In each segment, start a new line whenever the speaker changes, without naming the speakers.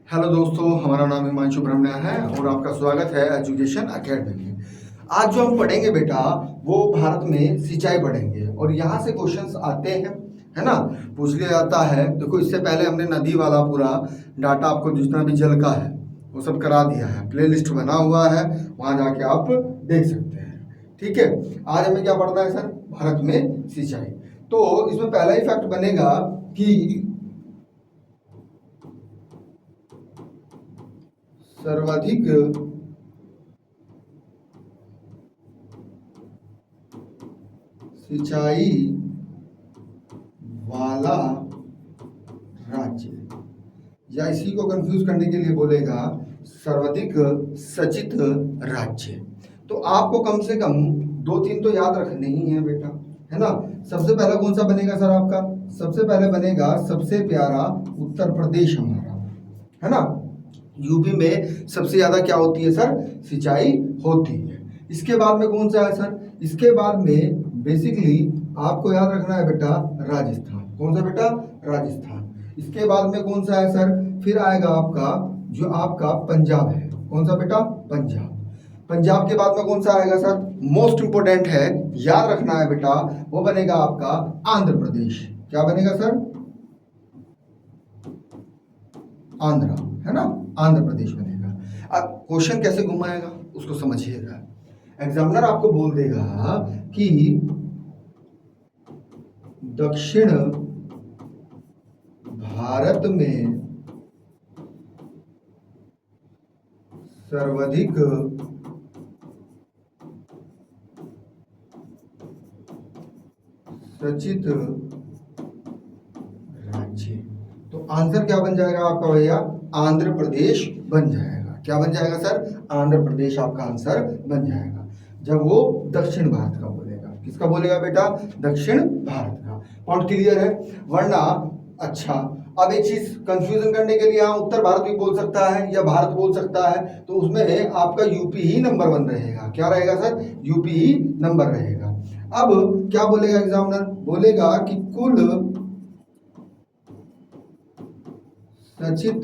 Hello दोस्तों, हमारा नाम हिमांशु ब्रह्मण्य है और आपका स्वागत है एजुकेशन अकेडमी में। आज जो हम पढ़ेंगे बेटा, वो भारत में सिंचाई पढ़ेंगे और यहाँ से क्वेश्चंस आते हैं, है ना। पूछ लिया जाता है। देखो, इससे पहले हमने नदी वाला पूरा डाटा आपको जितना भी जल का है वो सब करा दिया है, प्ले लिस्ट बना हुआ है, वहाँ जाके आप देख सकते हैं। ठीक है, आज हमें क्या पढ़ना है सर? भारत में सिंचाई। तो इसमें पहला ही फैक्ट बनेगा कि सर्वाधिक सिंचाई वाला राज्य, या इसी को कंफ्यूज करने के लिए बोलेगा सर्वाधिक सचित राज्य। तो आपको कम से कम दो तीन तो याद रखने ही है बेटा, है ना। सबसे पहला कौन सा बनेगा सर आपका? सबसे पहले बनेगा सबसे प्यारा उत्तर प्रदेश हमारा, है ना। यूपी में सबसे ज्यादा क्या होती है सर? सिंचाई होती है। इसके बाद में कौन सा है सर? इसके बाद में बेसिकली आपको याद रखना है बेटा राजस्थान। कौन सा बेटा? राजस्थान। इसके बाद में कौन सा है सर? फिर आएगा आपका जो आपका पंजाब है। कौन सा बेटा? पंजाब। पंजाब के बाद में कौन सा आएगा सर? मोस्ट इंपोर्टेंट है, याद रखना है बेटा, वो बनेगा आपका आंध्र प्रदेश। क्या बनेगा सर? आंध्रा, है ना। आंध्र प्रदेश बनेगा। अब क्वेश्चन कैसे घुमाएगा उसको समझिएगा। एग्जामिनर आपको बोल देगा कि दक्षिण भारत में सर्वाधिक सचित राज्य। तो आंसर क्या बन जाएगा आपका भैया? आंध्र प्रदेश बन जाएगा। क्या बन जाएगा सर? आंध्र प्रदेश आपका आंसर बन जाएगा जब वो दक्षिण भारत का बोलेगा। किसका बोलेगा बेटा? दक्षिण भारत का। पॉइंट क्लियर है? वरना अच्छा, अब एक चीज कंफ्यूजन करने के लिए यहाँ उत्तर भारत भी बोल सकता है या भारत बोल सकता है, तो उसमें आपका यूपी ही नंबर वन रहेगा। क्या रहेगा सर? यूपी ही नंबर रहेगा। अब क्या बोलेगा एग्जामिनर? बोलेगा कि कुल सचित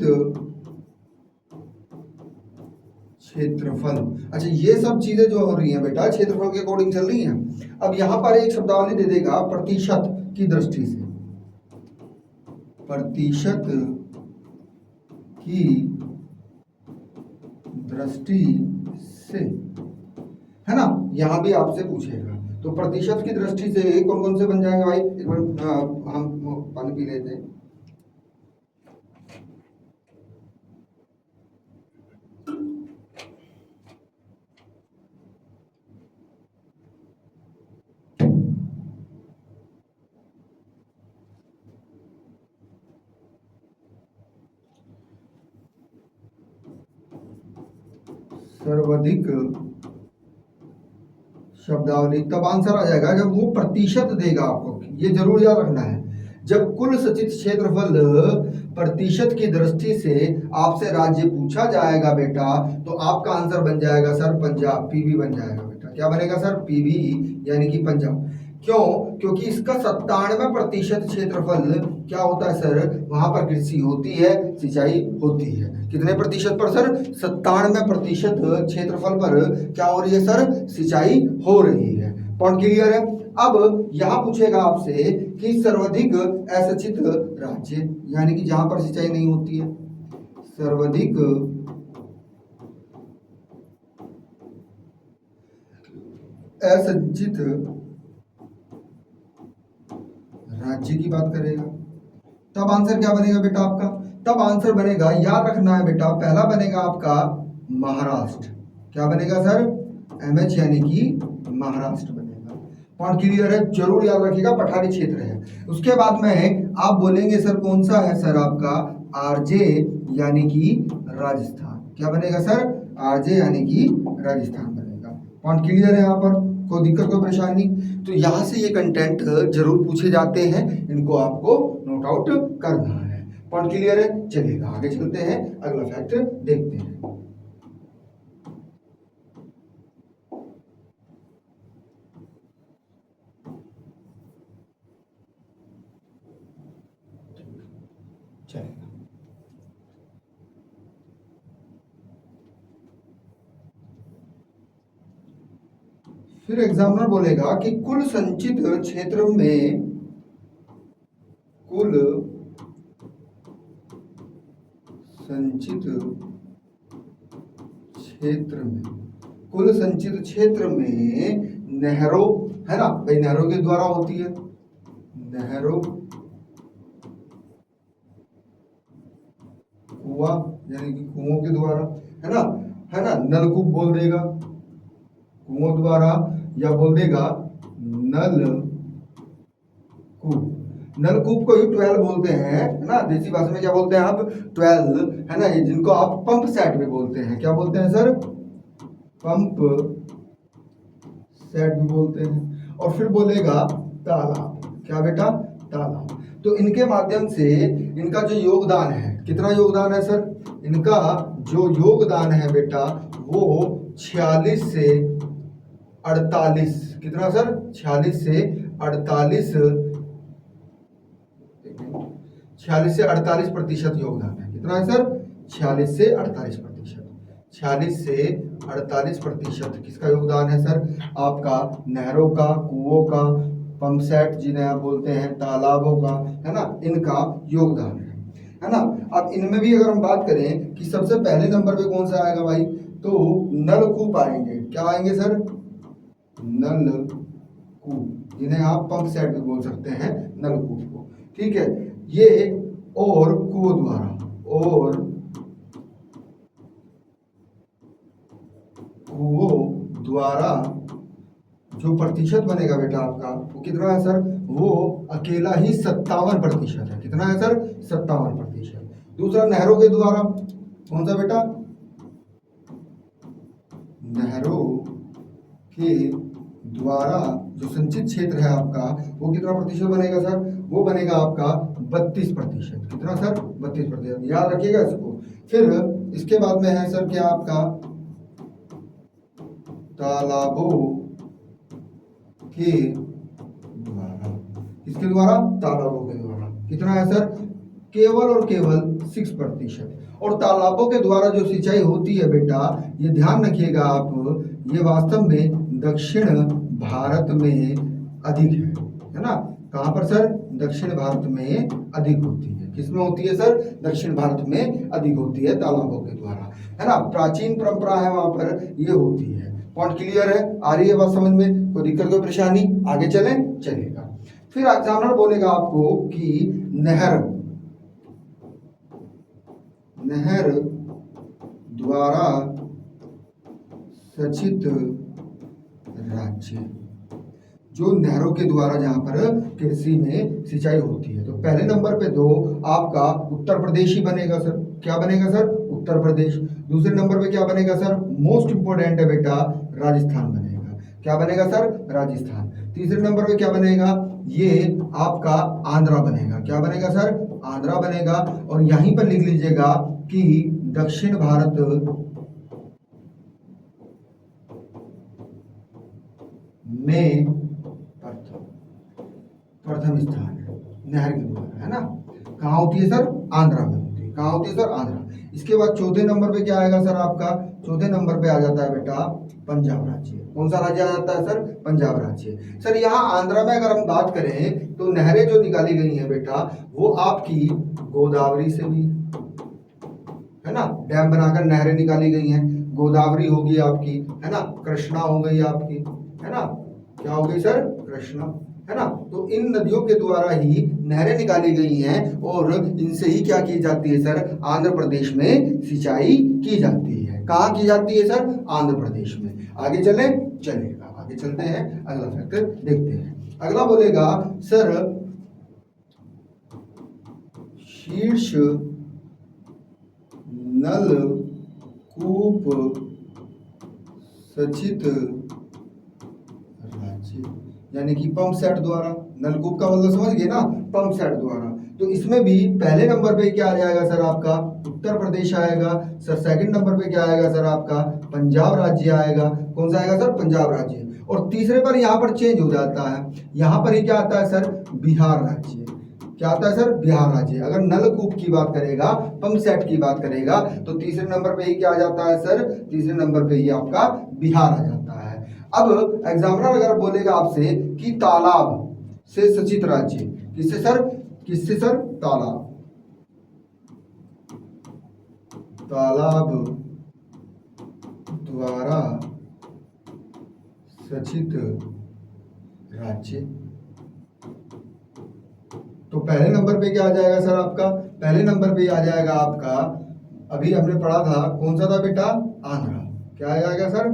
क्षेत्रफल। अच्छा, ये सब चीजें जो हो रही हैं बेटा क्षेत्रफल के अकॉर्डिंग चल रही हैं। अब यहां पर एक शब्दावली दे देगा प्रतिशत की दृष्टि से, प्रतिशत की दृष्टि से, है ना। यहां भी आपसे पूछेगा, तो प्रतिशत की दृष्टि से कौन कौन से बन जाएंगे भाई? एक मिनट, हम पानी पी लेते हैं। सर्वाधिक शब्दावली तब आंसर आ जाएगा जब वो प्रतिशत देगा आपको। ये जरूर याद रखना है, जब कुल सचित क्षेत्रफल प्रतिशत की दृष्टि से आपसे राज्य पूछा जाएगा बेटा, तो आपका आंसर बन जाएगा सर पंजाब। पीबी बन जाएगा बेटा। क्या बनेगा सर? पीबी, यानी कि पंजाब। क्यों? क्योंकि इसका 97% क्षेत्रफल क्या होता है सर? वहां पर कृषि होती है, सिंचाई होती है। कितने प्रतिशत पर सर? 97% क्षेत्रफल पर क्या हो रही है सर? सिंचाई हो रही है। पॉइंट क्लियर है? अब यहां पूछेगा आपसे कि सर्वाधिक असंचित राज्य, यानी कि जहां पर सिंचाई नहीं होती है, सर्वाधिक असंचित राज्य की बात करेगा। तब आंसर क्या बनेगा बेटा आपका? तब आंसर बनेगा, याद रखना है बेटा, पहला बनेगा आपका महाराष्ट्र। क्या बनेगा सर? एमएच, यानी कि महाराष्ट्र बनेगा। पॉइंट क्लियर है? जरूर याद रखिएगा, पठारी क्षेत्र है। उसके बाद में आप बोलेंगे सर कौन सा है सर आपका? आरजे, यानी कि राजस्थान। क्या बनेगा सर? आरजे, यानी कि राजस्थान बनेगा। पॉइंट क्लियर है? यहाँ पर कोई दिक्कत, कोई परेशानी? तो यहाँ से ये कंटेंट जरूर पूछे जाते हैं, इनको आपको नोट आउट करना है। पॉइंट क्लियर है? चलिएगा आगे चलते हैं, अगला फैक्ट देखते हैं। चलेगा। फिर एग्जामिनर बोलेगा कि कुल संचित क्षेत्र में कुल संचित क्षेत्र में नहरों, है ना भाई, नहरों के द्वारा होती है, नहरों, कुआं यानी कि कुओं के द्वारा, है ना, नलकूप बोल देगा कुओं द्वारा, या बोल देगा नलकूप को ही 12 बोलते हैं, है ना, देसी भाषा में क्या बोलते हैं आप, 12, है ना, जिनको आप पंप सेट भी बोलते हैं। क्या बोलते हैं सर, पंप सेट भी बोलते हैं। और फिर बोलेगा तालाब, क्या बेटा, तालाब। तो इनके माध्यम से इनका जो योगदान है, कितना योगदान है सर, इनका जो योगदान है बेटा वो 46 से 48, कितना सर, 46 से 48 46% योगदान है। कितना है सर, 46 से 48%, 46 से 48% किसका योगदान है सर, आपका नहरों का, कुओं का, पंप सेट जिन्हें आप बोलते हैं, तालाबों का, है ना, इनका योगदान है ना। अब इनमें भी अगर हम बात करें कि सबसे पहले नंबर पे कौन सा आएगा भाई, तो नलकूप आएंगे। क्या आएंगे सर, नलकूप, जिन्हें आप पंप सेट भी बोल सकते हैं, नलकूप को, ठीक है। ये और कुओं द्वारा जो प्रतिशत बनेगा बेटा आपका, वो कितना है सर, वो अकेला ही 57% है। कितना है सर, 57%। दूसरा नहरों के द्वारा, कौन सा बेटा, नहरों के द्वारा जो संचित क्षेत्र है आपका, वो कितना प्रतिशत बनेगा सर, वो बनेगा आपका 32%। कितना सर, 32%, याद रखिएगा इसको। फिर इसके बाद में है सर क्या आपका, तालाबों के द्वारा, किसके द्वारा, तालाबों के द्वारा। कितना है सर, केवल और केवल 6%। और तालाबों के द्वारा जो सिंचाई होती है बेटा, ये ध्यान रखिएगा आप, ये वास्तव में दक्षिण भारत में अधिक है ना। कहाँ पर सर, दक्षिण भारत में अधिक होती है। किसमें होती है सर, दक्षिण भारत में अधिक होती है, तालाबों के द्वारा, है ना। प्राचीन परंपरा है वहां पर ये होती है। पॉइंट क्लियर है, आ रही है बात समझ में, कोई दिक्कत कोई परेशानी, आगे चलेगा। फिर एग्जामिनर बोलेगा आपको कि नहर द्वारा सचित राज्य, जो नहरों के द्वारा जहां पर कृषि में सिंचाई होती है। तो पहले नंबर पे तो आपका उत्तर प्रदेश ही बनेगा सर। क्या बनेगा सर, उत्तर प्रदेश। दूसरे नंबर पे क्या बनेगा सर, मोस्ट इंपोर्टेंट है बेटा, राजस्थान बनेगा। क्या बनेगा सर, राजस्थान। तीसरे नंबर पे क्या बनेगा, ये आपका आंध्रा बनेगा। क्या बनेगा सर, आंध्रा बनेगा। और यहीं पर लिख लीजिएगा कि दक्षिण भारत में प्रथम स्थान है नहर के द्वारा, है ना। कहाँ होती है सर, आंध्रा में होती है। कहाँ होती है सर, आंध्रा। इसके बाद चौथे नंबर पे क्या आएगा सर आपका, चौथे नंबर पे आ जाता है बेटा पंजाब राज्य। कौन सा राज्य आ जाता है सर, पंजाब राज्य। सर यहाँ आंध्रा में अगर हम बात करें तो नहरें जो निकाली गई हैं बेटा, वो आपकी गोदावरी से भी, है ना, डैम बनाकर नहरें निकाली गई हैं। गोदावरी होगी आपकी, है ना, कृष्णा हो गई आपकी, है ना, क्या हो गई सर, कृष्णा, है ना। तो इन नदियों के द्वारा ही नहरें निकाली गई हैं और इनसे ही क्या की जाती है सर, आंध्र प्रदेश में सिंचाई की जाती है। कहाँ की जाती है सर, आंध्र प्रदेश में। आगे चलेगा, आगे चलते हैं, अगला फैक्टर देखते हैं। अगला बोलेगा सर, शीर्ष नलकूप सचित राज्य, यानी कि पंप सेट द्वारा। नलकूप का मतलब समझ गए ना, पंप सेट द्वारा। तो इसमें भी पहले नंबर पे क्या आ जाएगा सर आपका, उत्तर प्रदेश आएगा सर। सेकंड नंबर पे क्या आएगा सर आपका, पंजाब राज्य आएगा। कौन सा आएगा सर, पंजाब राज्य। और तीसरे पर यहाँ पर चेंज हो जाता है, यहाँ पर ही क्या आता है सर, बिहार राज्य। क्या आता है सर, बिहार राज्य। अगर नलकूप की बात करेगा, पंप सेट की बात करेगा, तो तीसरे नंबर पे ही क्या आ जाता है सर, तीसरे नंबर पे ही आपका बिहार आ जाता है। अब एग्जामिनर अगर बोलेगा आपसे कि तालाब से सिंचित राज्य, किससे सर, किससे सर, तालाब, तालाब द्वारा सिंचित राज्य, तो पहले नंबर पे क्या आ जाएगा सर आपका, पहले नंबर पे आ जाएगा आपका, अभी हमने पढ़ा था कौन सा था बेटा, आंध्रा, क्या आ जाएगा सर,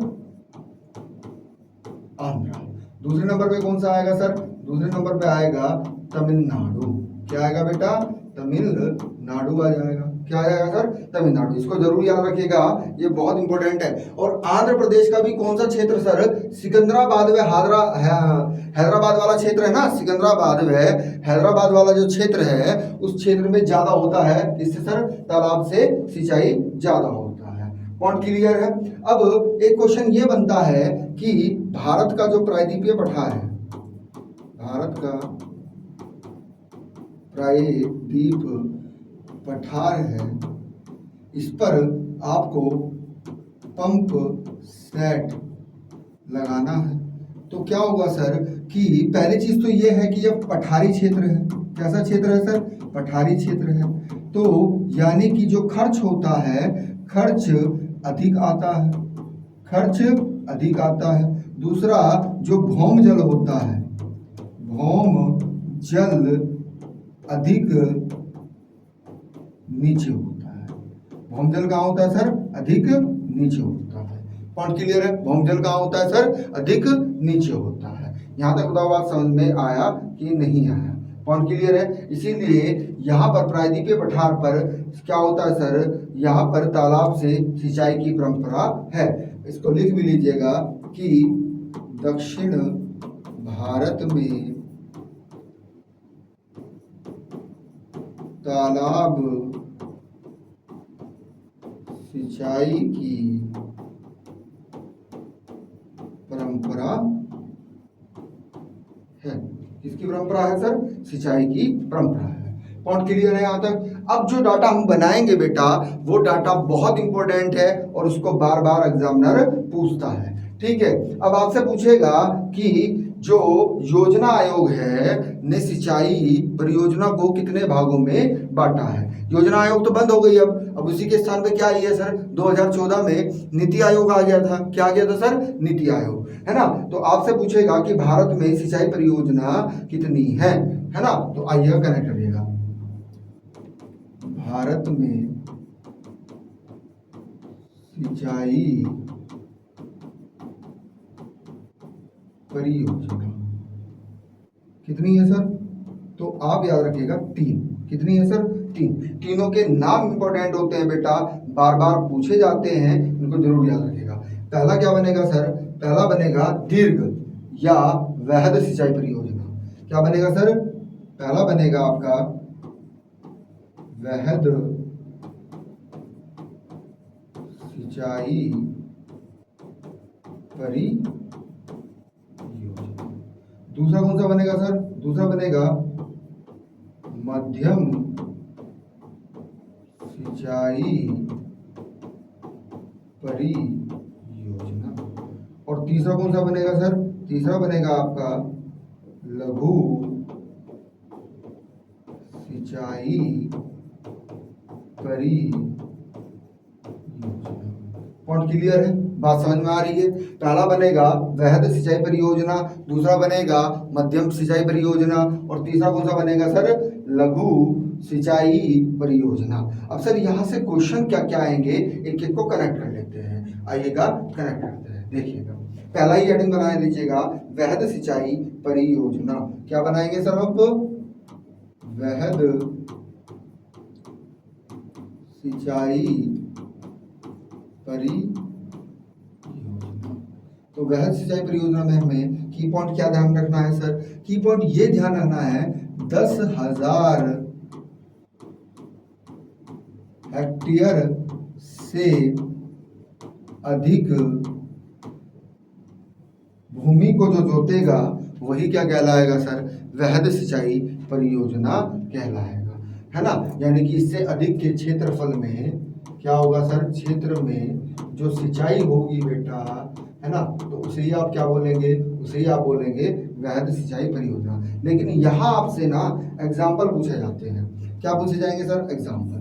आंध्रा। दूसरे नंबर पे कौन सा आएगा सर, दूसरे नंबर पे आएगा तमिलनाडु, क्या आएगा बेटा, तमिलनाडु आ जाएगा, क्या आएगा सर, तमिलनाडु। इसको जरूर याद रखिएगा, ये बहुत इंपॉर्टेंट है। और आंध्र प्रदेश का भी कौन सा क्षेत्र सर, सिकंदराबाद व हैदराबाद वाला क्षेत्र है ना, सिकंदराबाद व हैदराबाद वाला जो क्षेत्र है उस क्षेत्र में ज्यादा होता है, इससे सर तालाब से सिंचाई ज्यादा होता है। पॉइंट क्लियर है। अब एक क्वेश्चन ये बनता है कि भारत का जो प्रायद्वीपीय पठार है, भारत का प्रायद्वीप पठार है, इस पर आपको पंप सेट लगाना है। तो क्या होगा सर कि पहली चीज तो ये है कि यह पठारी क्षेत्र है, कैसा क्षेत्र है सर, पठारी क्षेत्र है, तो यानी कि जो खर्च होता है, खर्च अधिक आता है, खर्च अधिक आता है। दूसरा जो भौम जल होता है, भौम जल अधिक नीचे होता है, भौम जल कहाँ होता है सर, अधिक नीचे होता है। पॉइंट क्लियर है, भौम जल कहाँ होता है सर, अधिक नीचे होता है। यहाँ तक बताओ बात समझ में आया कि नहीं आया, पॉइंट क्लियर है। इसीलिए यहाँ पर प्रायद्वीपीय पठार पर क्या होता है सर, यहाँ पर तालाब से सिंचाई की परंपरा है। इसको लिख भी लीजिएगा कि दक्षिण भारत में तालाब सिंचाई की परंपरा है। किसकी परंपरा है सर, सिंचाई की परंपरा है। पॉइंट क्लियर है यहाँ तक। अब जो डाटा हम बनाएंगे बेटा, वो डाटा बहुत इंपॉर्टेंट है और उसको बार बार एग्जामिनर पूछता है, ठीक है। अब आपसे पूछेगा कि जो योजना आयोग है ने सिंचाई परियोजना को कितने भागों में बांटा है। योजना आयोग तो बंद हो गई, अब उसी के स्थान पे क्या आई है सर, 2014 में नीति आयोग आ गया था। क्या आ गया था सर, नीति आयोग, है ना। तो आपसे पूछेगा कि भारत में सिंचाई परियोजना कितनी है ना। तो आइएगा कनेक्ट करिएगा, भारत में सिंचाई परियोजना कितनी है सर, तो आप याद रखिएगा 3। कितनी है सर, 3। तीनों के नाम इंपॉर्टेंट होते हैं बेटा, बार बार पूछे जाते हैं, इनको जरूर याद रखिएगा। पहला क्या बनेगा सर, पहला बनेगा दीर्घ या वृहद सिंचाई परियोजना। क्या बनेगा सर, पहला बनेगा आपका वृहद सिंचाई परियोजना। दूसरा कौन सा बनेगा सर, दूसरा बनेगा मध्यम सिंचाई परियोजना। और तीसरा कौन सा बनेगा सर, तीसरा बनेगा आपका लघु सिंचाई परियोजना। पॉइंट क्लियर है, बात समझ में आ रही है। पहला बनेगा वृहद सिंचाई परियोजना, दूसरा बनेगा मध्यम सिंचाई परियोजना और तीसरा कौन सा बनेगा सर, लघु सिंचाई परियोजना। अब सर यहाँ से क्वेश्चन क्या क्या आएंगे, एक एक को कनेक्ट कर लेते हैं। आइएगा कनेक्ट करते हैं, देखिएगा। पहला ही हेडिंग बना लीजिएगा, वृहद सिंचाई परियोजना। क्या बनाएंगे सर आप, वृहद सिंचाई परियोजना। तो वृहद सिंचाई परियोजना में हमें की पॉइंट क्या ध्यान रखना है सर, की पॉइंट ये ध्यान रखना है 10,000 हेक्टेयर से अधिक भूमि को जो जोतेगा वही क्या कहलाएगा सर, वृहद सिंचाई परियोजना कहलाएगा, है ना। यानी कि इससे अधिक के क्षेत्रफल में क्या होगा सर, क्षेत्र में जो सिंचाई होगी बेटा, है ना, तो उसे ही आप क्या बोलेंगे, उसे ही आप बोलेंगे वृहद सिंचाई परियोजना। लेकिन यहाँ आपसे ना एग्जाम्पल पूछे जाते हैं। क्या पूछे जाएंगे सर, एग्जाम्पल।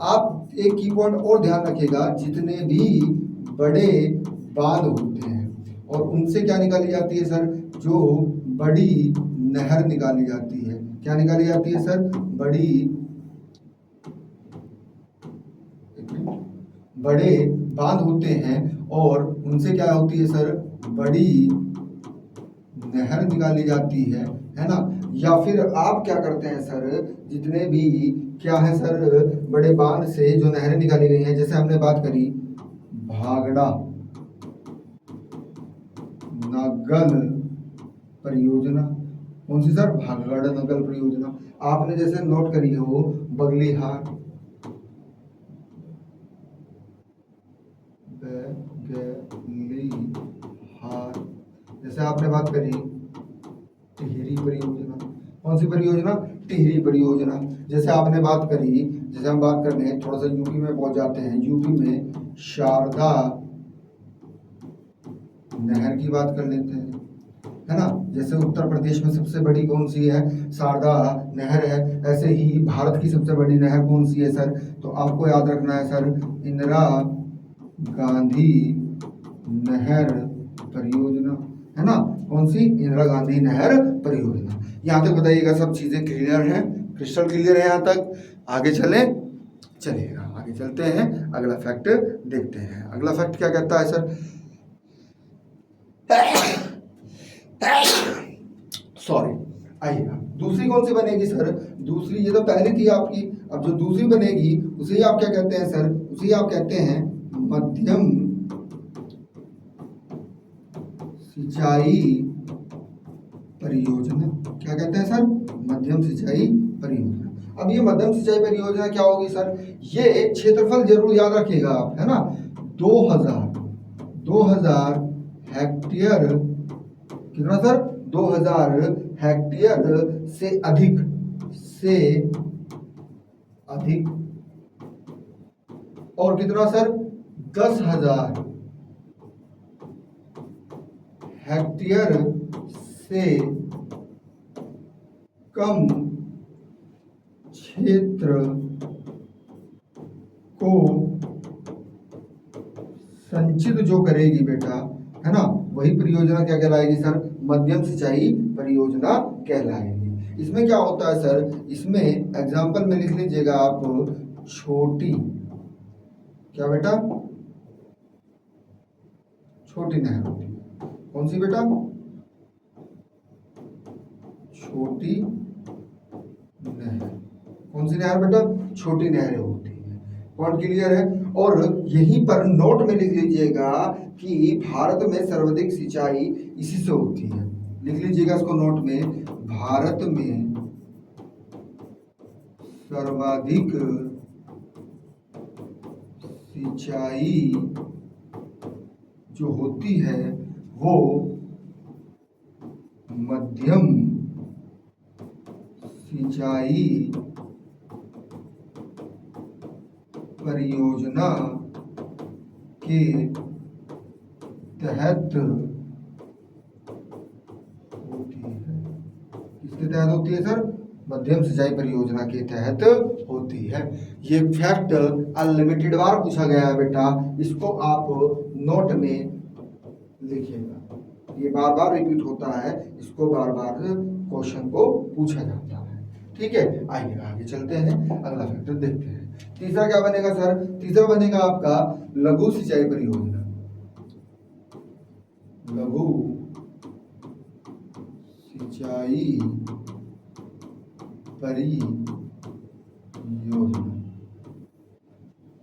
आप एक की पॉइंट और ध्यान रखिएगा, जितने भी बड़े बांध होते हैं और उनसे क्या निकाली जाती है सर, जो बड़ी नहर निकाली जाती है। क्या निकाली जाती है सर, बड़े बांध होते हैं और उनसे क्या होती है सर, बड़ी नहर निकाली जाती है ना। या फिर आप क्या करते हैं सर, जितने भी क्या है सर, बड़े बांध से जो नहरें निकाली गई हैं, जैसे हमने बात करी भागड़ा नगल परियोजना। कौन सी सर, भागड़ा नगल परियोजना। आपने जैसे नोट करी हो बगलीहार, जैसे आपने बात करी टिहरी परियोजना। कौन सी परियोजना, टिहरी परियोजना। जैसे आपने बात करी, जैसे हम बात करते हैं थोड़ा सा यूपी में पहुंच जाते हैं, यूपी में शारदा नहर की बात कर लेते हैं, है ना। जैसे उत्तर प्रदेश में सबसे बड़ी कौन सी है, शारदा नहर है। ऐसे ही भारत की सबसे बड़ी नहर कौन सी है सर, तो आपको याद रखना है सर, इंदिरा गांधी नहर परियोजना, है ना। कौन सी, इंदिरा गांधी नहर परियोजना। यहाँ तक बताइएगा, सब चीजें क्लियर हैं, क्रिस्टल क्लियर है यहाँ तक। आगे चलिएगा, आगे चलते हैं, अगला फैक्ट देखते हैं। अगला फैक्ट क्या कहता है सर, सॉरी, आइएगा। दूसरी कौन सी बनेगी सर, दूसरी, ये तो पहले थी आपकी, अब जो दूसरी बनेगी उसे ही आप क्या कहते हैं सर, उसे ही आप कहते हैं मध्यम सिंचाई परियोजना। क्या कहते हैं सर, मध्यम सिंचाई परियोजना। अब ये मध्यम सिंचाई परियोजना क्या होगी सर, ये क्षेत्रफल जरूर याद रखिएगा आप, है ना। 2000 हेक्टेयर, कितना सर, 2000 हेक्टेयर से अधिक और कितना सर, 10,000 हेक्टेयर से कम क्षेत्र को संचित जो करेगी बेटा, है ना, वही परियोजना क्या कहलाएगी सर, मध्यम सिंचाई परियोजना कहलाएगी। इसमें क्या होता है सर, इसमें एग्जाम्पल में लिख लीजिएगा आप, छोटी, क्या बेटा, छोटी नहर होती है। कौन सी बेटा, छोटी नहर। कौन सी नहर बेटा, छोटी नहरें होती है। कौन क्लियर है। और यहीं पर नोट में लिख लीजिएगा कि भारत में सर्वाधिक सिंचाई इसी से होती है। लिख लीजिएगा इसको नोट में, भारत में सर्वाधिक सिंचाई जो होती है वो मध्यम सिंचाई परियोजना के तहत होती है। किसके तहत होती है सर, मध्यम सिंचाई परियोजना के तहत होती है। ये फैक्ट अनलिमिटेड बार पूछा गया है बेटा, इसको आप नोट में लिखिएगा। ये बार बार रिपीट होता है, इसको बार बार क्वेश्चन को पूछा जाता है। ठीक है, आइए आगे चलते हैं, अगला फैक्टर देखते हैं। तीसरा क्या बनेगा सर, तीसरा बनेगा आपका लघु सिंचाई परियोजना। लघु सिंचाई परियोजना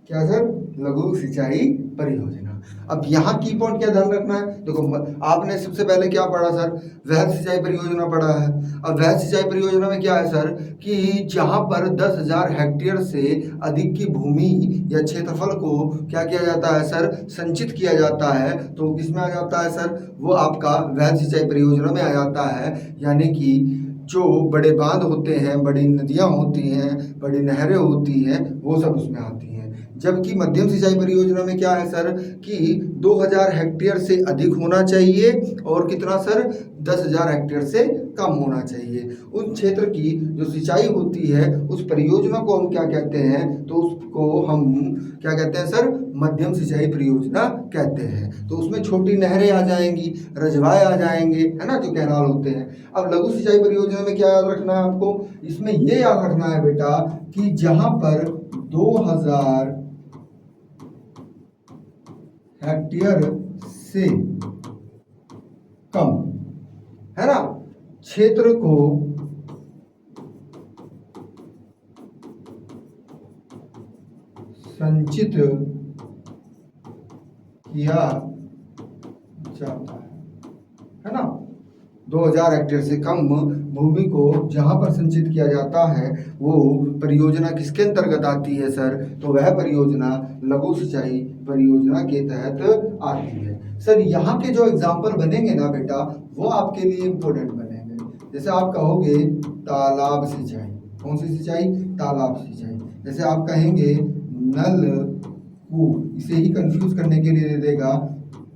क्या सर, लघु सिंचाई परियोजना। अब यहाँ की पॉइंट क्या ध्यान रखना है, देखो आपने सबसे पहले क्या पढ़ा सर, वृहद सिंचाई परियोजना पढ़ा है। अब वृहद सिंचाई परियोजना में क्या है सर कि जहाँ पर 10,000 हेक्टेयर से अधिक की भूमि या क्षेत्रफल को क्या किया जाता है सर, संचित किया जाता है, तो किसमें आ जाता है सर, वो आपका वृहद सिंचाई परियोजना में आ जाता है। यानी कि जो बड़े बांध होते हैं, बड़ी नदियाँ होती हैं, बड़ी नहरें होती हैं, वो सब उसमें आती हैं। जबकि मध्यम सिंचाई परियोजना में क्या है सर कि 2000 हेक्टेयर से अधिक होना चाहिए और कितना सर 10,000 हेक्टेयर से कम होना चाहिए। उस क्षेत्र की जो सिंचाई होती है उस परियोजना को हम क्या कहते हैं, तो उसको हम क्या कहते हैं सर, मध्यम सिंचाई परियोजना कहते हैं। तो उसमें छोटी नहरें आ जाएंगी, रजवाए आ जाएंगे, है ना, जो कैनाल होते हैं। अब लघु सिंचाई परियोजना में क्या याद रखना है आपको, इसमें ये याद रखना है बेटा कि जहां पर 2000 हेक्टेयर से कम, है ना, क्षेत्र को संचित किया जाता है ना। 2000 हेक्टेयर से कम भूमि को जहां पर संचित किया जाता है वो परियोजना किसके अंतर्गत आती है सर, तो वह परियोजना लघु सिंचाई परियोजना के तहत आती है। सर यहाँ के जो एग्जाम्पल बनेंगे ना बेटा वो आपके लिए इम्पोर्टेंट बनेंगे। जैसे आप कहोगे तालाब सिंचाई, कौन सी सिंचाई, तालाब सिंचाई। जैसे आप कहेंगे नल कूप, इसे ही कंफ्यूज करने के लिए दे देगा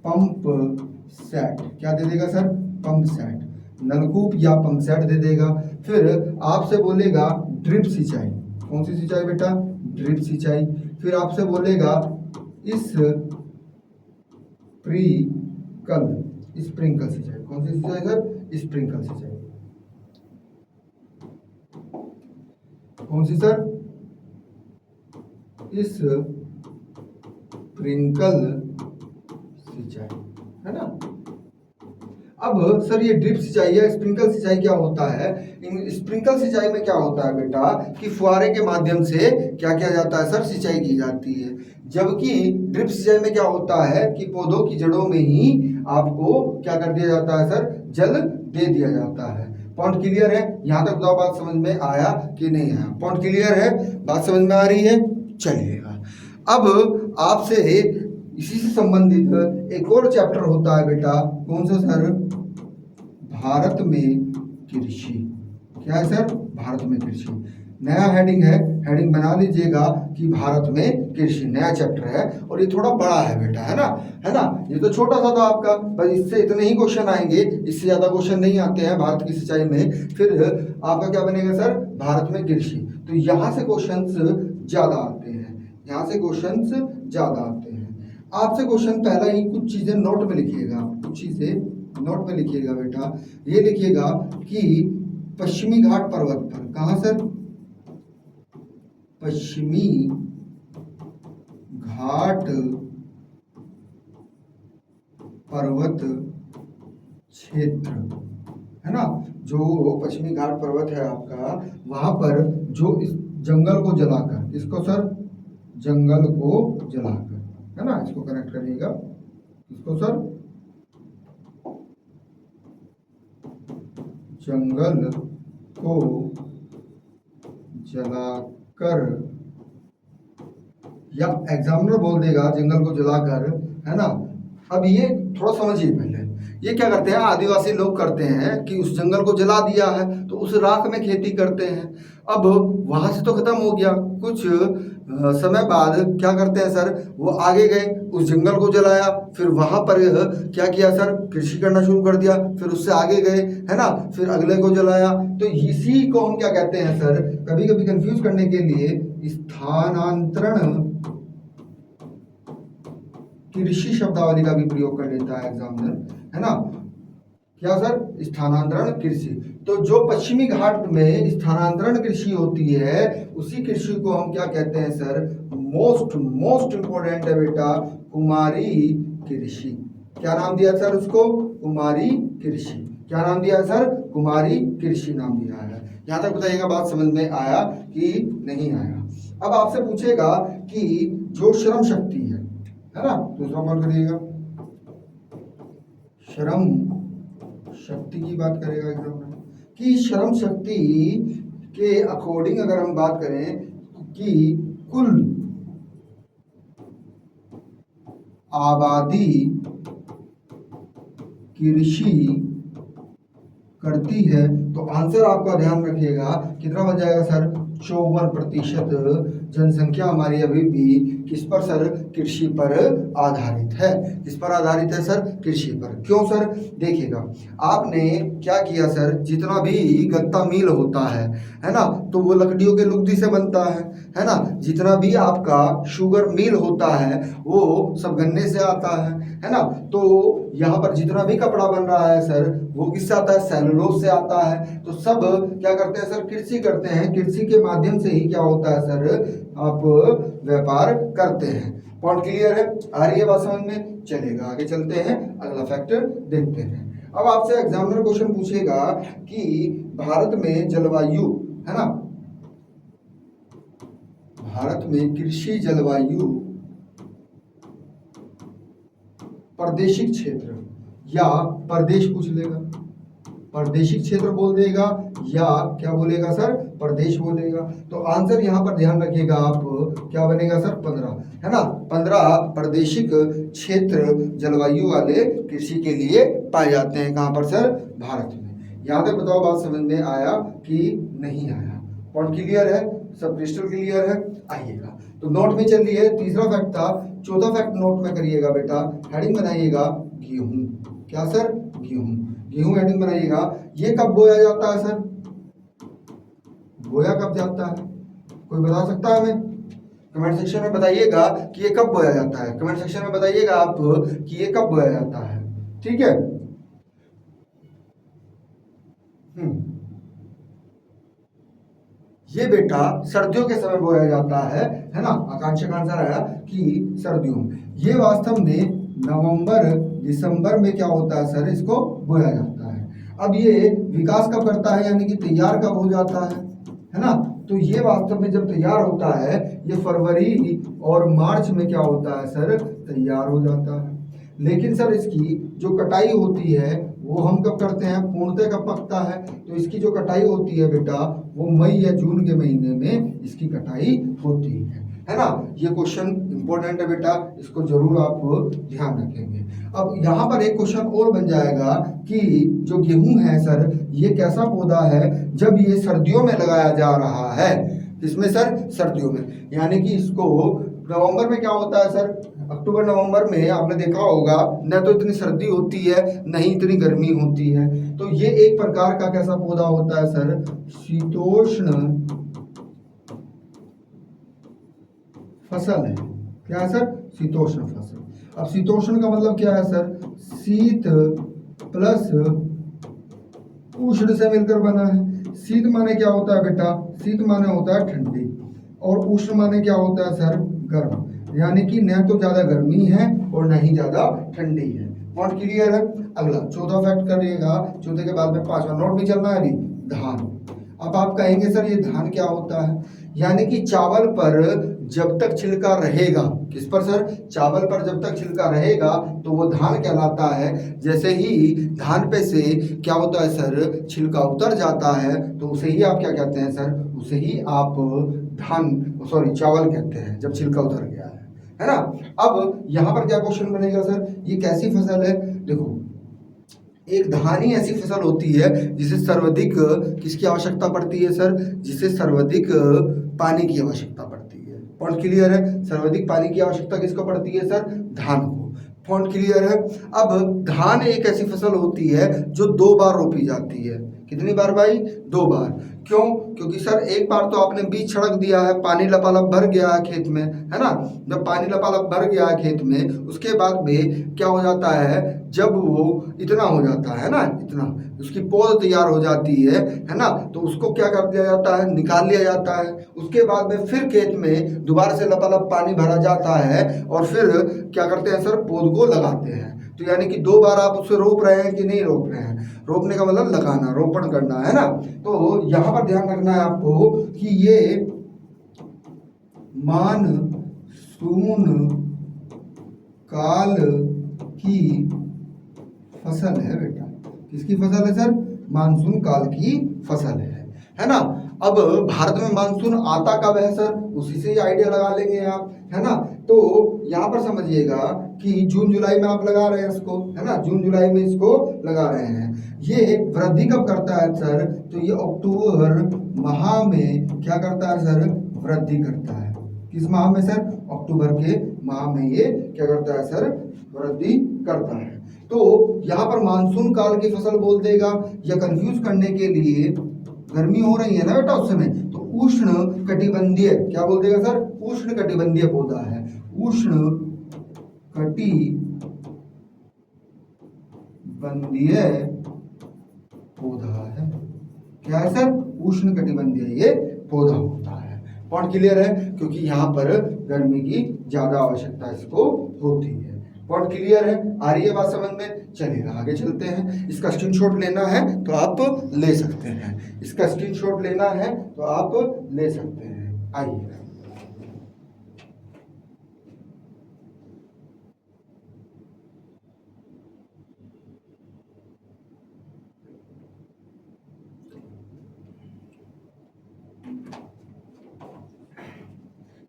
पंप सेट। क्या दे देगा सर, पंप सेट, नलकूप या पंप सेट दे देगा। फिर आपसे बोलेगा ड्रिप सिंचाई, कौन सी सिंचाई बेटा, ड्रिप सिंचाई। फिर आपसे बोलेगा स्प्रिंकल सिंचाई, कौन सी सिंचाई सर, स्प्रिंकल सिंचाई। कौन सी सर, स्प्रिंकल सिंचाई, है ना। अब सर ये ड्रिप सिंचाई या स्प्रिंकल सिंचाई क्या होता है, स्प्रिंकल सिंचाई में क्या होता है बेटा कि फुहारे के माध्यम से क्या किया जाता है सर, सिंचाई की जाती है। जबकि ड्रिप सिंचाई में क्या होता है कि पौधों की जड़ों में ही आपको क्या कर दिया जाता है सर, जल दे दिया जाता है। पॉइंट क्लियर है, यहाँ तक बताओ बात समझ में आया कि नहीं आया, पॉइंट क्लियर है, बात समझ में आ रही है। चलिएगा अब आपसे इसी से संबंधित एक और चैप्टर होता है बेटा, कौन सा सर, भारत में कृषि। क्या है सर, भारत में कृषि। नया हेडिंग है, हेडिंग बना लीजिएगा कि भारत में कृषि, नया चैप्टर है और ये थोड़ा बड़ा है बेटा, है ना, है ना। ये तो छोटा सा था आपका, बस इससे इतने ही क्वेश्चन आएंगे, इससे ज्यादा क्वेश्चन नहीं आते हैं भारत की सिंचाई में। फिर आपका क्या बनेगा सर, भारत में कृषि। तो यहाँ से क्वेश्चन ज्यादा आते हैं, यहाँ से क्वेश्चन ज्यादा आते हैं। आपसे क्वेश्चन पहला ही कुछ चीजें नोट में लिखिएगा, कुछ चीजें नोट में लिखिएगा बेटा। ये लिखिएगा कि पश्चिमी घाट पर्वत पर, कहाँ सर, पश्चिमी घाट पर्वत क्षेत्र, है ना, जो पश्चिमी घाट पर्वत है आपका, वहां पर जो इस जंगल को जलाकर, इसको सर जंगल को जलाकर, है ना, इसको कनेक्ट करिएगा, इसको सर जंगल को जलाकर, या एग्जामिनर बोल देगा जंगल को जलाकर, है ना। अब ये थोड़ा समझिए पहले, ये क्या करते हैं, आदिवासी लोग करते हैं कि उस जंगल को जला दिया है तो उस राख में खेती करते हैं। अब वहां से तो खत्म हो गया, कुछ समय बाद क्या करते हैं सर, वो आगे गए, उस जंगल को जलाया, फिर वहां पर क्या किया सर, कृषि करना शुरू कर दिया। फिर उससे आगे गए, है ना, फिर अगले को जलाया। तो इसी को हम क्या कहते हैं सर, कभी कभी कंफ्यूज करने के लिए स्थानांतरण कृषि शब्दावली का भी प्रयोग कर लेता है एग्जामिनर, है ना। क्या सर, स्थानांतरण कृषि। तो जो पश्चिमी घाट में स्थानांतरण कृषि होती है उसी कृषि को हम क्या कहते हैं सर, मोस्ट इंपोर्टेंट है बेटा, कुमारी कृषि। क्या नाम दिया सर उसको, कुमारी कृषि। क्या नाम दिया सर, कुमारी कृषि नाम दिया है। यहाँ तक बताइएगा बात समझ में आया कि नहीं आया। अब आपसे पूछेगा कि जो श्रम शक्ति है ना, दूसरा पॉइंट करिएगा, श्रम शक्ति की बात करेगा एग्जाम में कि श्रम शक्ति के अकॉर्डिंग अगर हम बात करें कि कुल आबादी कृषि करती है तो आंसर आपका ध्यान रखिएगा कितना बन जाएगा सर, 54%। जनसंख्या हमारी अभी भी किस पर सर? कृषि पर आधारित है। किस पर आधारित है सर? कृषि पर। क्यों सर? देखिएगा, आपने क्या किया सर, जितना भी गत्ता मिल होता है ना, तो वो लकड़ियों के लुगदी से बनता है ना। जितना भी आपका शुगर मिल होता है वो सब गन्ने से आता है ना। तो यहाँ पर जितना भी कपड़ा बन रहा है सर, वो किससे आता है? सेलुलोज से आता है। तो सब क्या करते हैं सर? कृषि करते हैं। कृषि के माध्यम से ही क्या होता है सर? आप व्यापार करते हैं। पॉइंट क्लियर है? आ रही है बात समझ में? चलेगा, आगे चलते हैं, अगला फैक्टर देखते हैं। अब आपसे एग्जामिनर क्वेश्चन पूछेगा कि भारत में जलवायु, है ना, भारत में कृषि जलवायु प्रादेशिक क्षेत्र या प्रदेश पूछ लेगा। प्रादेशिक क्षेत्र बोल देगा या क्या बोलेगा सर? प्रदेश बोलेगा। तो आंसर यहाँ पर ध्यान रखिएगा आप, क्या बनेगा सर? 15, है ना। 15 प्रादेशिक क्षेत्र जलवायु वाले कृषि के लिए पाए जाते हैं। कहाँ पर सर? भारत में। यहाँ तक बताओ बात समझ में आया कि नहीं आया? पॉइंट क्लियर है? सब क्रिस्टल क्लियर है? आइएगा तो नोट में चलिए। तीसरा फैक्ट था, चौथा फैक्ट नोट में करिएगा बेटा। हेडिंग बनाइएगा गेहूं। क्या सर? गेहूं। गेहूं हेडिंग बनाइएगा। ये कब बोया जाता है सर? बोया कब जाता है? कोई बता सकता है हमें? कमेंट सेक्शन में बताइएगा कि ये कब बोया जाता है। कमेंट सेक्शन में बताइएगा आप कि ये कब बोया जाता है। ठीक है। ये बेटा सर्दियों के समय बोया जाता है ना। आकांक्षा का आंसर आया कि सर्दियों में। ये वास्तव में नवंबर दिसंबर में क्या होता है सर? इसको बोया जाता है। अब ये विकास कब करता है, यानी कि तैयार कब हो जाता है ना। तो ये वास्तव में जब तैयार होता है, ये फरवरी और मार्च में क्या होता है सर? तैयार हो जाता है। लेकिन सर इसकी जो कटाई होती है वो हम कब करते हैं? पूर्णतः कब पकता है? तो इसकी जो कटाई होती है बेटा, वो मई या जून के महीने में इसकी कटाई होती है ना। ये क्वेश्चन इंपॉर्टेंट है बेटा, इसको जरूर आप ध्यान रखेंगे। अब यहाँ पर एक क्वेश्चन और बन जाएगा कि जो गेहूं है सर, ये कैसा पौधा है जब ये सर्दियों में लगाया जा रहा है? किसमें सर? सर्दियों में। यानी कि इसको नवंबर में क्या होता है सर? अक्टूबर नवंबर में आपने देखा होगा, न तो इतनी सर्दी होती है न ही इतनी गर्मी होती है। तो ये एक प्रकार का कैसा पौधा होता है सर? शीतोष्ण फसल है। क्या है सर? शीतोष्ण फसल। अब शीतोष्ण का मतलब क्या है सर? शीत प्लस उष्ण से मिलकर बना है। शीत माने क्या होता है बेटा? शीत माने होता है ठंडी, और उष्ण माने क्या होता है सर? गर्म। यानी कि न तो ज्यादा गर्मी है और न ही ज्यादा ठंडी है। पॉइंट क्लियर है? अगला चौथा फैक्ट करिएगा। चौथे के बाद में पांचवा नोट भी चलना है अभी, धान। अब आप कहेंगे सर ये धान क्या होता है? यानी कि चावल पर जब तक छिलका रहेगा, किस पर सर? चावल पर जब तक छिलका रहेगा तो वो धान कहलाता है। जैसे ही धान पे से क्या होता है सर? छिलका उतर जाता है तो उसे ही आप क्या कहते हैं सर? उसे ही आप धान, सॉरी, चावल कहते हैं, जब छिलका उतर गया है ना। अब यहाँ पर क्या क्वेश्चन बनेगा सर? ये कैसी फसल है? देखो, एक धान ही ऐसी फसल होती है जिसे सर्वाधिक किसकी आवश्यकता पड़ती है सर? जिसे सर्वाधिक पानी की आवश्यकता पड़ती है। पॉइंट क्लियर है? सर्वाधिक पानी की आवश्यकता किसको पड़ती है सर? धान को। पॉइंट क्लियर है? अब धान एक ऐसी फसल होती है जो 2 बार रोपी जाती है। कितनी बार भाई? 2 बार। क्यों? क्योंकि सर एक बार तो आपने बीज छिड़क दिया है, पानी लपालप भर गया है खेत में, है ना। जब पानी लपालप भर गया है खेत में, उसके बाद में क्या हो जाता है? जब वो इतना हो जाता है ना, इतना उसकी पौध तैयार हो जाती है ना, तो उसको क्या कर दिया जाता है? निकाल लिया जाता है। उसके बाद में फिर खेत में दोबारा से लपालप पानी भरा जाता है और फिर क्या करते हैं सर? पौध को लगाते हैं। तो यानी कि 2 बार आप उससे रोप रहे हैं कि नहीं रोप रहे हैं? रोपने का मतलब लगाना, रोपण करना, है ना। तो यहाँ पर ध्यान रखना है आपको कि ये मानसून काल की फसल है बेटा। किसकी फसल है सर? मानसून काल की फसल है ना। अब भारत में मानसून आता कब है सर? उसी से ही आइडिया लगा लेंगे आप, है ना। तो यहाँ पर समझिएगा कि जून जुलाई में आप लगा रहे हैं इसको, है ना। जून जुलाई में इसको लगा रहे हैं। ये वृद्धि कब करता है सर? तो ये अक्टूबर माह में क्या करता है सर? वृद्धि करता है। किस माह में सर? अक्टूबर के माह में ये क्या करता है सर? वृद्धि करता है। तो यहाँ पर मानसून काल की फसल बोल देगा, या कंफ्यूज करने के लिए गर्मी हो रही है ना बेटा उस समय, तो उष्ण कटिबंधीय क्या बोल देगा सर? उष्ण कटिबंधीय पौधा है। उष्ण कटिबंधीय पौधा है। क्या है सर? उष्ण कटिबंधीय ये पौधा होता है। पॉइंट क्लियर है? क्योंकि यहाँ पर गर्मी की ज्यादा आवश्यकता इसको होती है। पॉइंट क्लियर है? आ रही है बात समझ में? चलिए आगे चलते हैं। इसका स्क्रीनशॉट लेना है तो आप ले सकते हैं। इसका स्क्रीनशॉट लेना है तो आप ले सकते हैं। आइए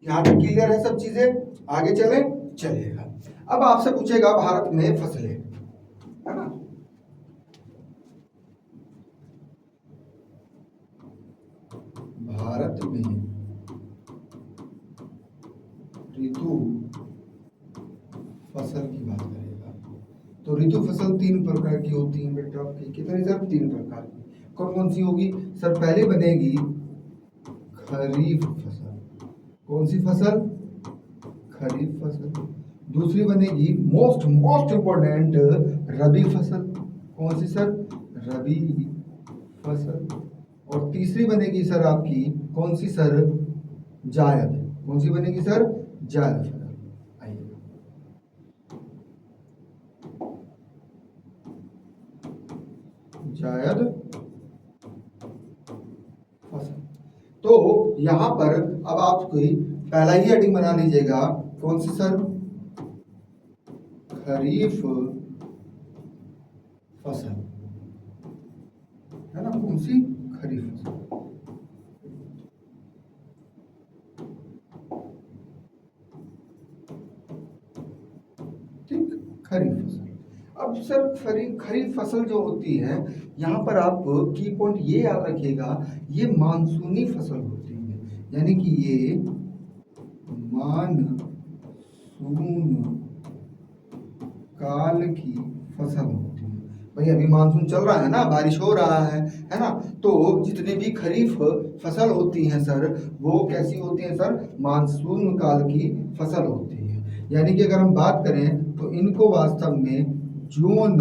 यहाँ तक क्लियर है सब चीजें? आगे चले? चलिएगा। अब आपसे पूछेगा भारत में फसलें, है ना? भारत में ऋतु फसल की बात करेगा तो ऋतु फसल 3 प्रकार की होती है बेटा आपकी। कितनी सर? 3 प्रकार की। कौन कौन सी होगी सर? पहले बनेगी खरीफ फसल। कौन सी फसल? खरीफ फसल। दूसरी बनेगी मोस्ट मोस्ट इंपॉर्टेंट रबी फसल। कौन सी सर? रबी फसल। और तीसरी बनेगी सर आपकी कौन सी सर? जायद। कौन सी बनेगी सर? जायद फसल। आइए जायद फसल। तो यहां पर अब आप कोई पहला ही हेडिंग बना लीजिएगा। कौन सी सर? खरीफ फसल, है ना? कौन सी? खरीफ फसल। ठीक, खरीफ फसल। अब सर खरीफ फसल जो होती है, यहाँ पर आप की पॉइंट ये याद रखिएगा, ये मानसूनी फसल होती है। यानी कि ये मानसून काल की फसल होती है। भाई अभी मानसून चल रहा है ना, बारिश हो रहा है ना? तो जितनी भी खरीफ फसल होती हैं सर, वो कैसी होती हैं सर? मानसून काल की फसल होती है। यानी कि अगर हम बात करें तो इनको वास्तव में जून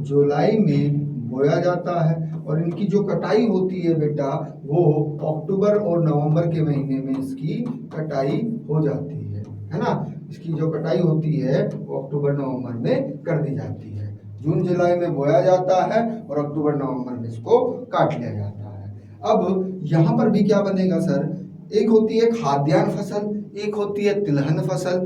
जुलाई में बोया जाता है, और इनकी जो कटाई होती है बेटा, वो अक्टूबर और नवंबर के महीने में इसकी कटाई हो जाती है ना? इसकी जो कटाई होती है वो अक्टूबर नवंबर में कर दी जाती है। जून जुलाई में बोया जाता है और अक्टूबर नवंबर में इसको काट लिया जाता है। अब यहाँ पर भी क्या बनेगा सर? एक होती है खाद्यान्न फसल, एक होती है तिलहन फसल,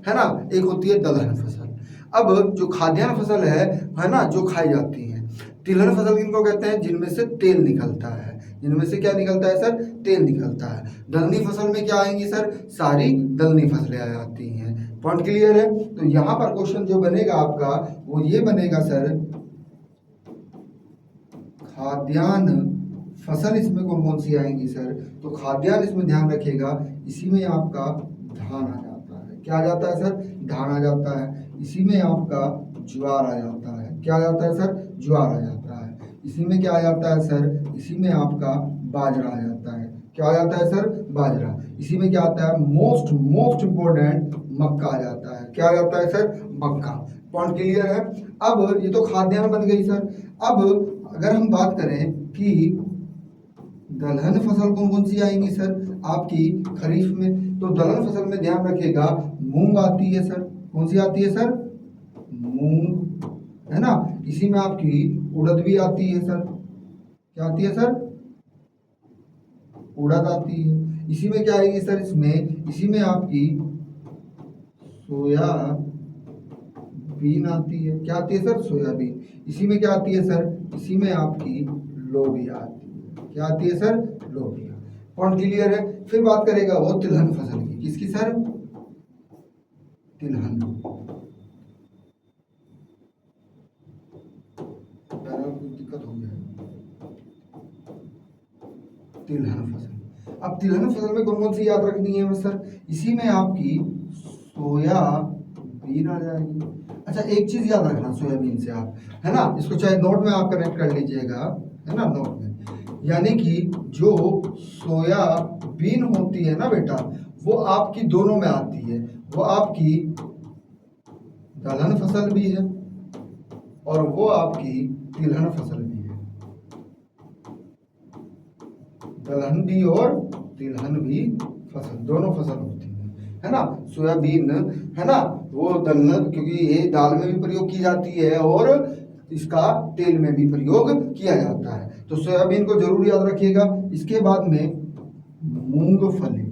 है ना? एक होती है दलहन फसल। अब जो खाद्यान्न फसल है ना, जो खाई जाती है। तिलहन फसल किनको कहते हैं? जिनमें से तेल निकलता है। जिनमें से क्या निकलता है सर? तेल निकलता है। दलनी फसल में क्या आएंगी सर? सारी दलनी फसलें आ जाती हैं। पॉइंट क्लियर है? तो यहाँ पर क्वेश्चन जो बनेगा आपका वो ये बनेगा सर, खाद्यान्न फसल इसमें कौन कौन सी आएंगी सर? तो खाद्यान्न इसमें ध्यान रखिएगा, इसी में आपका धान आ जाता है। क्या आ जाता है सर? धान आ जाता है। इसी में आपका ज्वार आ जाता है। क्या आ जाता है सर? ज्वार आ जाता है। इसी में क्या आ जाता है सर? इसी में आपका बाजरा आ जाता है। क्या आ जाता है सर? बाजरा। इसी में क्या आता है? मोस्ट मोस्ट इंपॉर्टेंट मक्का आ जाता है। क्या आ जाता है सर? मक्का। पॉइंट क्लियर है? अब ये तो खाद्यान्न बन गई सर। अब अगर हम बात करें कि दलहन फसल कौन कौन सी आएंगी सर आपकी खरीफ में, तो दलहन फसल में ध्यान रखिएगा मूंग आती है सर। कौन सी आती है सर? मूंग, है ना? इसी में आपकी उड़द भी आती है सर। क्या आती है सर? उड़द आती है। इसी में क्या आएगी सर? इसमें इसी में आपकी सोयाबीन आती है। क्या आती है सर? सोयाबीन। इसी में क्या आती है सर? इसी में आपकी लोबिया आती है। क्या आती है सर? लोबिया। पॉइंट क्लियर है? फिर बात करेगा वो तिलहन फसल की। किसकी सर? तिलहन। कुछ दिक्कत हो गया है? तिलहन फसल। अब तिलहन फसल में कौन कौन सी याद रखनी है सर? इसी में आपकी सोयाबीन आ जाएगी। अच्छा एक चीज याद रखना सोयाबीन से आप, है ना, इसको चाहे नोट में आप कनेक्ट कर लीजिएगा, है ना, नोट में, यानी कि जो सोयाबीन होती है ना बेटा, वो आपकी दोनों में आती है, वो आपकी दलहन फसल भी है और वो आपकी तिलहन फसल भी है, दलहन भी और तिलहन भी फसल, दोनों फसल होती है ना। सोयाबीन, है ना, वो दलहन, क्योंकि ये दाल में भी प्रयोग की जाती है और इसका तेल में भी प्रयोग किया जाता है, तो सोयाबीन को जरूर याद रखिएगा। इसके बाद में मूंगफली,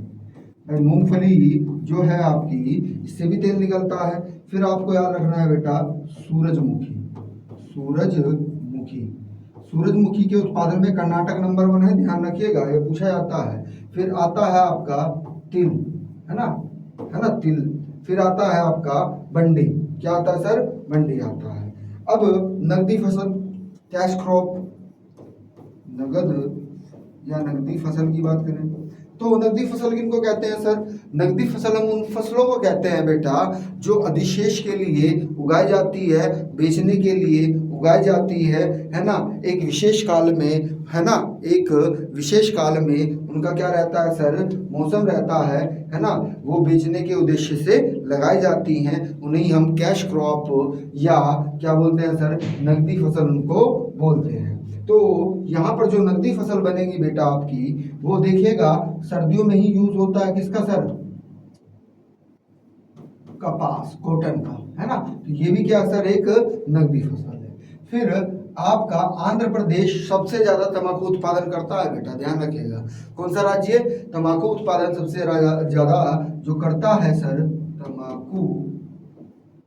मूंगफली जो है आपकी, इससे भी तेल निकलता है। फिर आपको याद रखना है बेटा सूरजमुखी, सूरजमुखी, सूरजमुखी के उत्पादन में कर्नाटक नंबर 1 है, ध्यान रखिएगा, ये पूछा जाता है। फिर आता है आपका तिल, है ना, तिल। फिर आता है आपका बंडी, क्या आता है सर? बंडी आता है। अब नगदी फसल, कैश क्रॉप, नगद या नगदी फसल की बात करें तो नगदी फसल किनको कहते हैं सर? नगदी फसल हम उन फसलों को कहते हैं बेटा जो अधिशेष के लिए उगाई जाती है, बेचने के लिए उगाई जाती है ना, एक विशेष काल में, है ना, एक विशेष काल में उनका क्या रहता है सर? मौसम रहता है ना, वो बेचने के उद्देश्य से लगाई जाती हैं, उन्हें हम कैश क्रॉप या क्या बोलते हैं सर? नगदी फसल उनको बोलते हैं। तो यहाँ पर जो नगदी फसल बनेगी बेटा आपकी, वो देखिएगा सर्दियों में ही यूज होता है, किसका सर? कपास, कॉटन का, है ना, तो ये भी क्या सर? एक नगदी फसल है। फिर आपका आंध्र प्रदेश सबसे ज्यादा तंबाकू उत्पादन करता है बेटा, ध्यान रखिएगा। कौन सा राज्य? तंबाकू उत्पादन सबसे ज्यादा जो करता है सर, तंबाकू,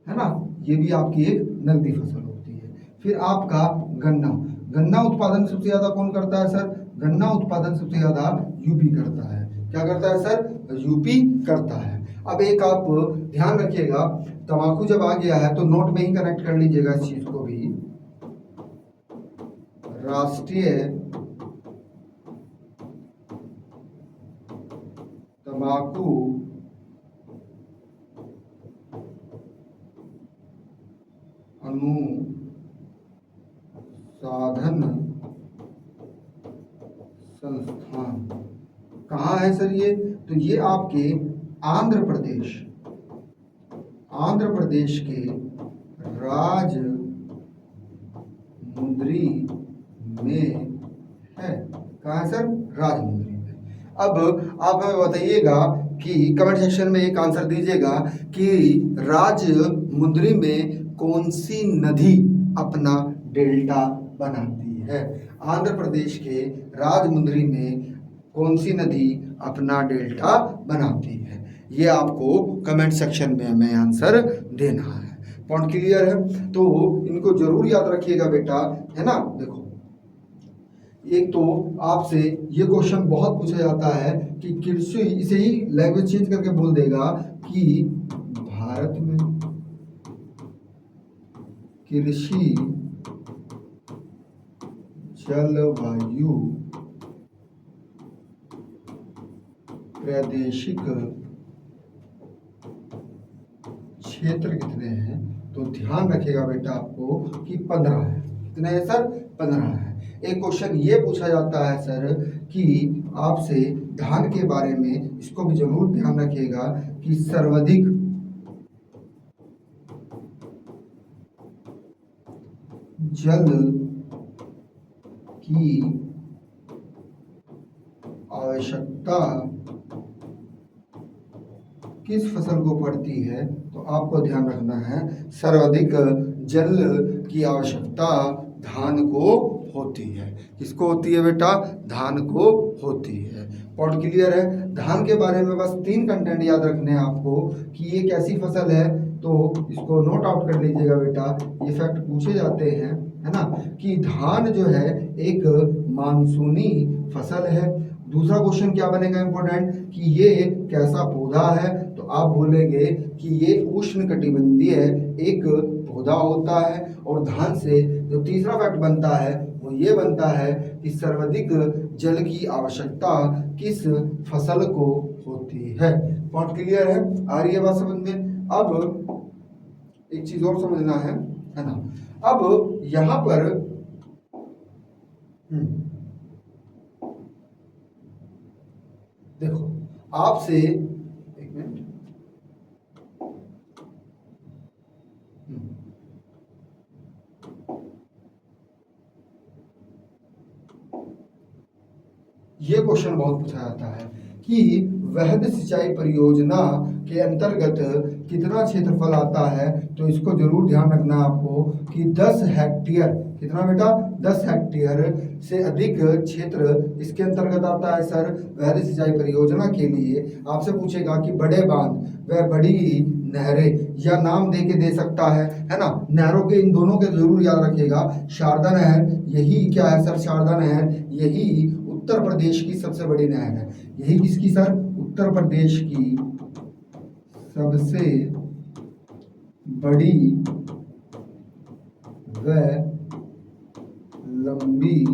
है ना, ये भी आपकी एक नगदी फसल होती है। फिर आपका गन्ना, गन्ना उत्पादन सबसे ज्यादा कौन करता है सर? गन्ना उत्पादन सबसे ज्यादा यूपी करता है। क्या करता है सर? यूपी करता है। अब एक आप ध्यान रखिएगा, तंबाकू जब आ गया है तो नोट में ही कनेक्ट कर लीजिएगा इस चीज को भी, राष्ट्रीय तंबाकू अनुसाधन संस्थान कहाँ है सर? ये तो ये आपके आंध्र प्रदेश के राजमुंद्री में है। कहाँ है सर? राजमुंद्री में। अब आप हमें बताइएगा कि कमेंट सेक्शन में एक आंसर दीजिएगा कि राजमुंद्री में कौन सी नदी अपना डेल्टा बनाती है? आंध्र प्रदेश के राजमुंद्री में कौन सी नदी अपना डेल्टा बनाती है? ये आपको कमेंट सेक्शन में हमें आंसर देना है। पॉइंट क्लियर है? तो इनको जरूर याद रखिएगा बेटा, है ना। देखो, एक तो आपसे ये क्वेश्चन बहुत पूछा जाता है कि कृषि, इसे ही लैंग्वेज चेंज करके बोल देगा कि भारत में कृषि जलवायु प्रादेशिक क्षेत्र कितने हैं? तो ध्यान रखिएगा बेटा आपको कि 15 है। कितने हैं सर? 15 है। एक क्वेश्चन ये पूछा जाता है सर कि आपसे धान के बारे में, इसको भी जरूर ध्यान रखिएगा कि सर्वाधिक जल की आवश्यकता किस फसल को पड़ती है? तो आपको ध्यान रखना है सर्वाधिक जल की आवश्यकता धान को होती है। किसको होती है बेटा? धान को होती है। पॉइंट क्लियर है? धान के बारे में बस 3 कंटेंट याद रखने हैं आपको कि ये कैसी फसल है, तो इसको नोट आउट कर लीजिएगा बेटा। ये फैक्ट पूछे जाते हैं, है ना, कि धान जो है एक मानसूनी फसल है। दूसरा क्वेश्चन क्या बनेगा इंपॉर्टेंट, कि ये कैसा पौधा है? तो आप बोलेंगे कि ये उष्णकटिबंधीय एक 14 होता है। और धान से जो तीसरा फैक्ट बनता है वो ये बनता है कि सर्वाधिक जल की आवश्यकता किस फसल को होती है। पॉइंट क्लियर है, आ रही है बात समझ में। अब एक चीज और समझना है ना। अब यहां पर देखो आपसे एक मिनट, ये क्वेश्चन बहुत पूछा जाता है कि वृहद सिंचाई परियोजना के अंतर्गत कितना क्षेत्रफल आता है। तो इसको जरूर ध्यान रखना आपको कि 10 हेक्टेयर, कितना बेटा, 10 हेक्टेयर से अधिक क्षेत्र इसके अंतर्गत आता है सर वृहद सिंचाई परियोजना के लिए। आपसे पूछेगा कि बड़े बांध व बड़ी नहरें, या नाम दे के दे सकता है ना। नहरों के इन दोनों के जरूर याद रखिएगा। शारदा नहर, यही क्या है सर, शारदा नहर यही उत्तर प्रदेश की सबसे बड़ी नहर है। यही किसकी सर, उत्तर प्रदेश की सबसे बड़ी व लंबी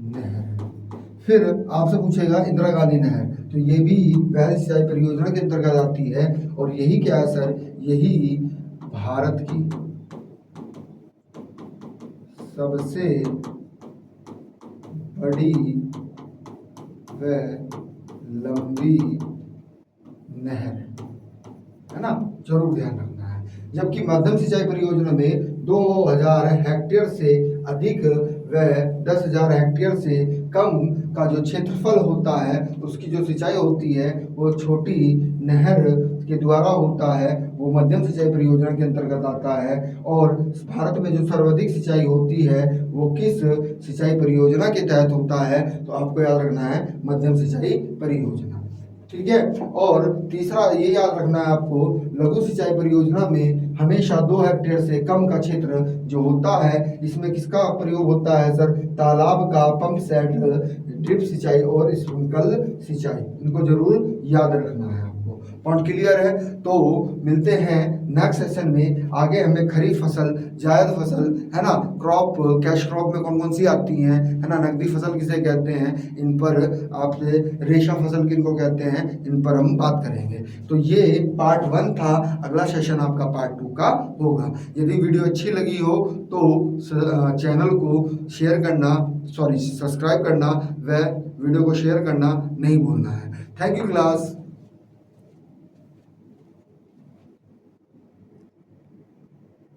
नहर। फिर आपसे पूछेगा इंदिरा गांधी नहर, तो ये भी वृहद सिंचाई परियोजना के अंतर्गत आती है। और यही क्या है सर, यही भारत की सबसे बड़ी व लंबी नहर है ना, जरूर ध्यान रखना है। जबकि मध्यम सिंचाई परियोजना में 2000 हेक्टेयर से अधिक व 10,000 हेक्टेयर से कम का जो क्षेत्रफल होता है उसकी जो सिंचाई होती है वो छोटी नहर के द्वारा होता है, वो मध्यम सिंचाई परियोजना के अंतर्गत आता है। और भारत में जो सर्वाधिक सिंचाई होती है वो किस सिंचाई परियोजना के तहत होता है, तो आपको याद रखना है मध्यम सिंचाई परियोजना। ठीक है। और तीसरा ये याद रखना है आपको, लघु सिंचाई परियोजना में हमेशा 2 हेक्टेयर से कम का क्षेत्र जो होता है, इसमें किसका प्रयोग होता है सर, तालाब का, पंप सेट, ड्रिप सिंचाई और स्प्रिंकल सिंचाई। इनको जरूर याद रखना है आपको। पॉइंट क्लियर है। तो मिलते हैं नेक्स्ट सेशन में। आगे हमें खरीफ फसल, जायद फसल है ना, क्रॉप, कैश क्रॉप में कौन कौन सी आती हैं है ना, नकदी फसल किसे कहते हैं, इन पर आपसे, रेशा फसल किनको कहते हैं, इन पर हम बात करेंगे। तो ये पार्ट 1 था। अगला सेशन आपका पार्ट 2 का होगा। यदि वीडियो अच्छी लगी हो तो चैनल को शेयर करना, सब्सक्राइब करना व वीडियो को शेयर करना नहीं भूलना है। Thank you class.